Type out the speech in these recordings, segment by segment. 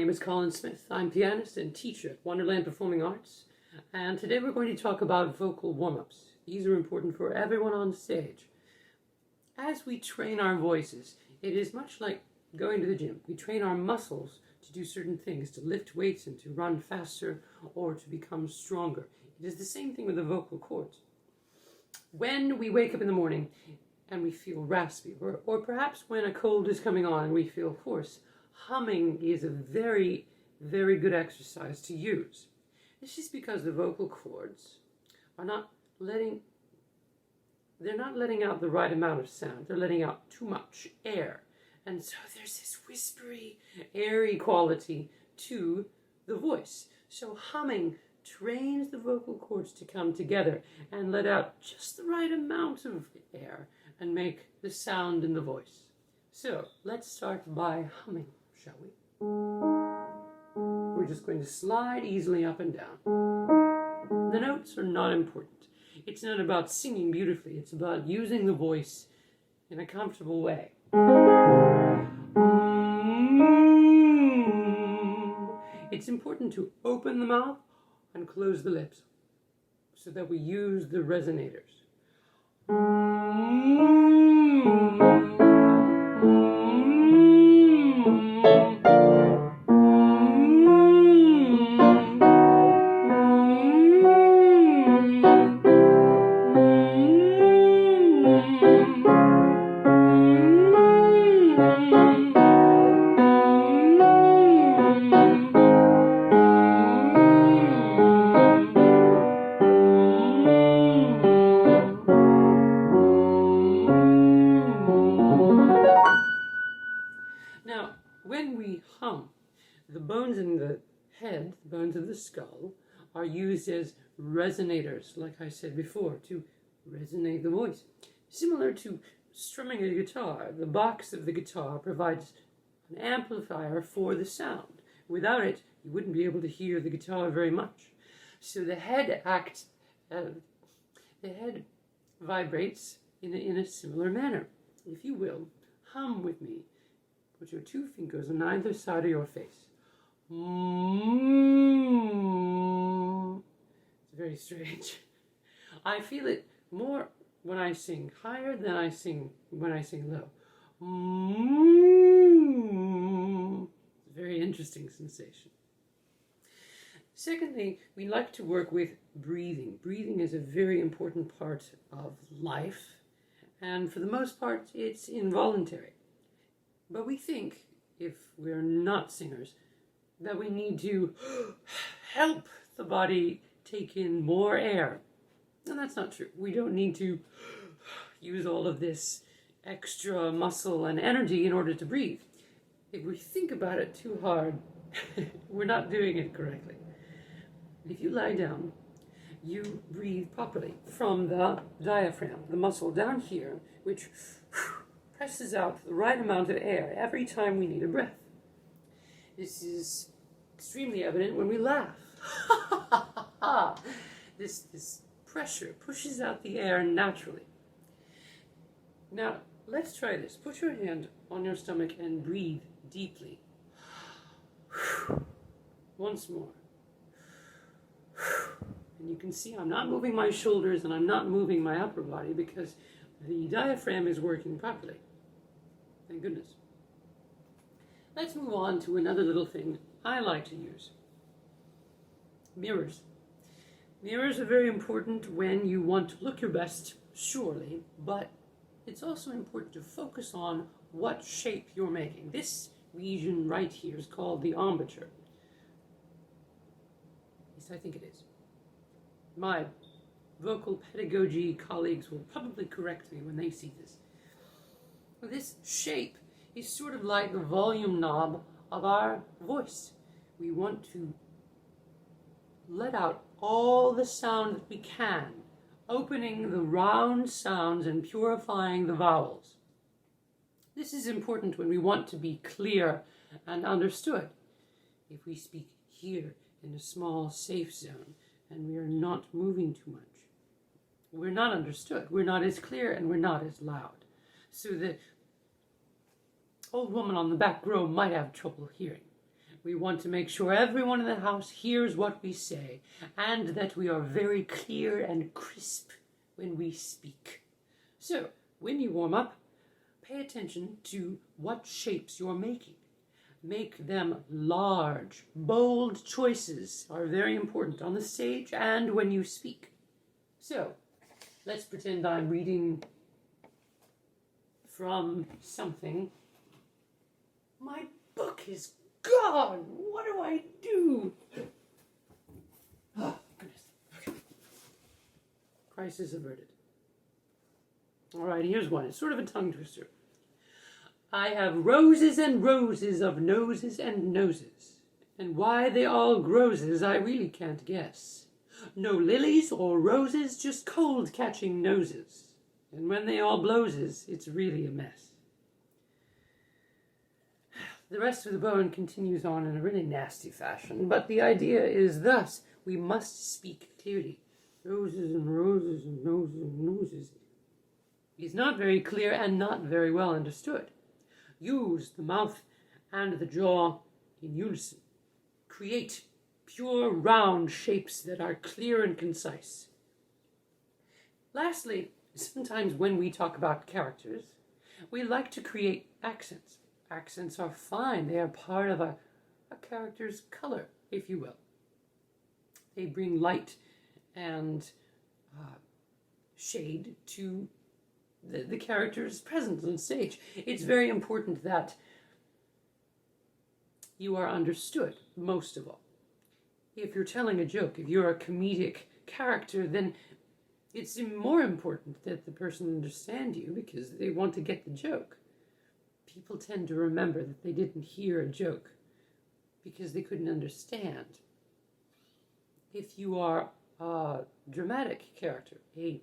name is Colin Smith. I'm pianist and teacher at Wonderland Performing Arts, and today we're going to talk about vocal warm-ups. These are important for everyone on stage. As we train our voices, it is much like going to the gym. We train our muscles to do certain things, to lift weights and to run faster or to become stronger. It is the same thing with the vocal cords. When we wake up in the morning and we feel raspy, or perhaps when a cold is coming on and we feel hoarse, humming is a very, very good exercise to use. This is because the vocal cords are not letting out the right amount of sound. They're letting out too much air. And so there's this whispery, airy quality to the voice. So humming trains the vocal cords to come together and let out just the right amount of air and make the sound in the voice. So let's start by humming, shall we? We're just going to slide easily up and down. The notes are not important. It's not about singing beautifully. It's about using the voice in a comfortable way. It's important to open the mouth and close the lips so that we use the resonators. Now, when we hum, the bones in the head, the bones of the skull, are used as resonators, like I said before, to resonate the voice. Similar to strumming a guitar, the box of the guitar provides an amplifier for the sound. Without it, you wouldn't be able to hear the guitar very much. So the head vibrates in a similar manner. If you will, hum with me. Put your two fingers on either side of your face. It's very strange. I feel it more when I sing higher than when I sing low. It's a very interesting sensation. Secondly, we like to work with breathing. Breathing is a very important part of life, and for the most part, it's involuntary. But we think, if we're not singers, that we need to help the body take in more air. And that's not true. We don't need to use all of this extra muscle and energy in order to breathe. If we think about it too hard, we're not doing it correctly. If you lie down, you breathe properly from the diaphragm, the muscle down here, which presses out the right amount of air every time we need a breath. This is extremely evident when we laugh. This pressure pushes out the air naturally. Now, let's try this. Put your hand on your stomach and breathe deeply. Once more. And you can see I'm not moving my shoulders and I'm not moving my upper body because the diaphragm is working properly. Thank goodness. Let's move on to another little thing I like to use. Mirrors. Mirrors are very important when you want to look your best, surely, but it's also important to focus on what shape you're making. This region right here is called the embouchure. Yes, I think it is. My vocal pedagogy colleagues will probably correct me when they see this. This shape is sort of like the volume knob of our voice. We want to let out all the sound that we can, opening the round sounds and purifying the vowels. This is important when we want to be clear and understood. If we speak here in a small, safe zone and we are not moving too much, we're not understood. We're not as clear and we're not as loud. So the old woman on the back row might have trouble hearing. We want to make sure everyone in the house hears what we say, and that we are very clear and crisp when we speak. So, when you warm up, pay attention to what shapes you're making. Make them large. Bold choices are very important on the stage and when you speak. So, let's pretend I'm reading from something. My book is gone. What do I do? Oh, goodness. Okay. Crisis averted. All right, here's one. It's sort of a tongue twister. I have roses and roses of noses and noses, and why they all groses I really can't guess. No lilies or roses, just cold-catching noses, and when they all blowses, it's really a mess. The rest of the poem continues on in a really nasty fashion, but the idea is thus: we must speak clearly. Roses and roses and noses and noses is not very clear and not very well understood. Use the mouth and the jaw in unison. Create pure round shapes that are clear and concise. Lastly, sometimes when we talk about characters, we like to create accents. Accents are fine. They are part of a character's color, if you will. They bring light and shade to the character's presence on stage. It's very important that you are understood, most of all. If you're telling a joke, if you're a comedic character, then it's more important that the person understand you because they want to get the joke. People tend to remember that they didn't hear a joke because they couldn't understand. If you are a dramatic character, a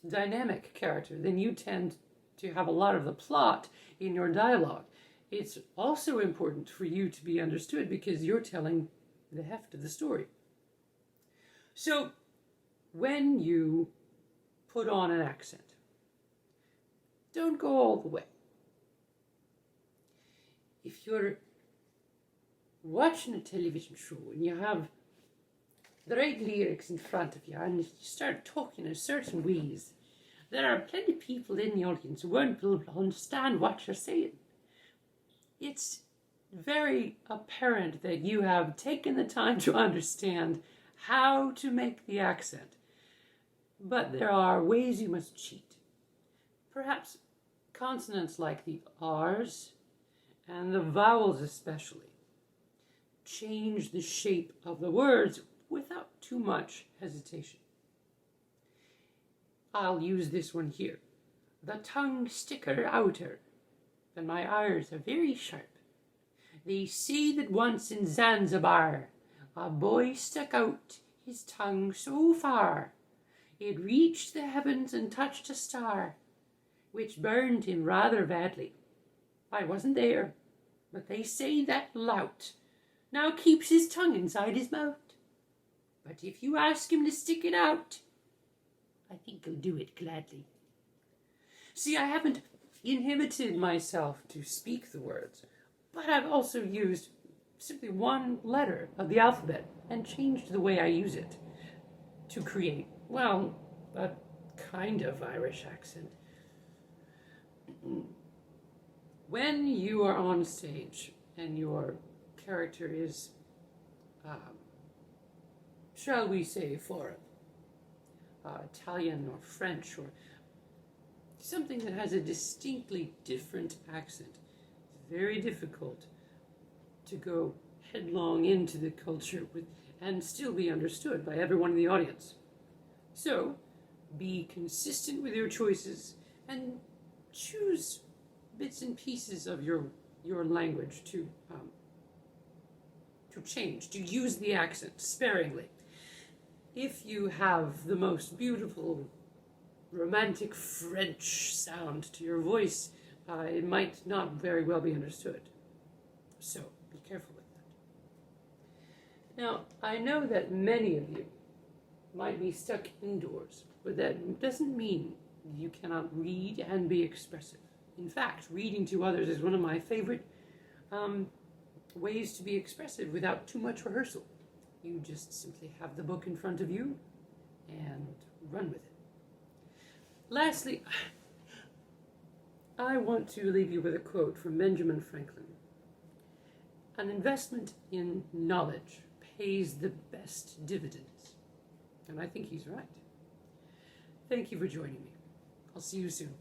dynamic character, then you tend to have a lot of the plot in your dialogue. It's also important for you to be understood because you're telling the heft of the story. So, when you put on an accent, don't go all the way. If you're watching a television show and you have the right lyrics in front of you and you start talking in certain ways, there are plenty of people in the audience who won't be able to understand what you're saying. It's very apparent that you have taken the time to understand how to make the accent. But there are ways you must cheat. Perhaps consonants like the R's and the vowels especially change the shape of the words without too much hesitation. I'll use this one here. The tongue sticker outer, and my R's are very sharp. They say that once in Zanzibar, a boy stuck out his tongue so far, it reached the heavens and touched a star, which burned him rather badly. I wasn't there, but they say that lout now keeps his tongue inside his mouth. But if you ask him to stick it out, I think he'll do it gladly. See, I haven't inhibited myself to speak the words, but I've also used simply one letter of the alphabet and changed the way I use it to create, well, a kind of Irish accent. When you are on stage and your character is, shall we say, foreign, Italian or French or something that has a distinctly different accent, it's very difficult to go headlong into the culture and still be understood by everyone in the audience. So, be consistent with your choices and choose bits and pieces of your language to change, to use the accent sparingly. If you have the most beautiful romantic French sound to your voice, it might not very well be understood. So, be careful with that. Now, I know that many of you might be stuck indoors, but that doesn't mean you cannot read and be expressive. In fact, reading to others is one of my favorite ways to be expressive without too much rehearsal. You just simply have the book in front of you and run with it. Lastly, I want to leave you with a quote from Benjamin Franklin. An investment in knowledge pays the best dividends. And I think he's right. Thank you for joining me. I'll see you soon.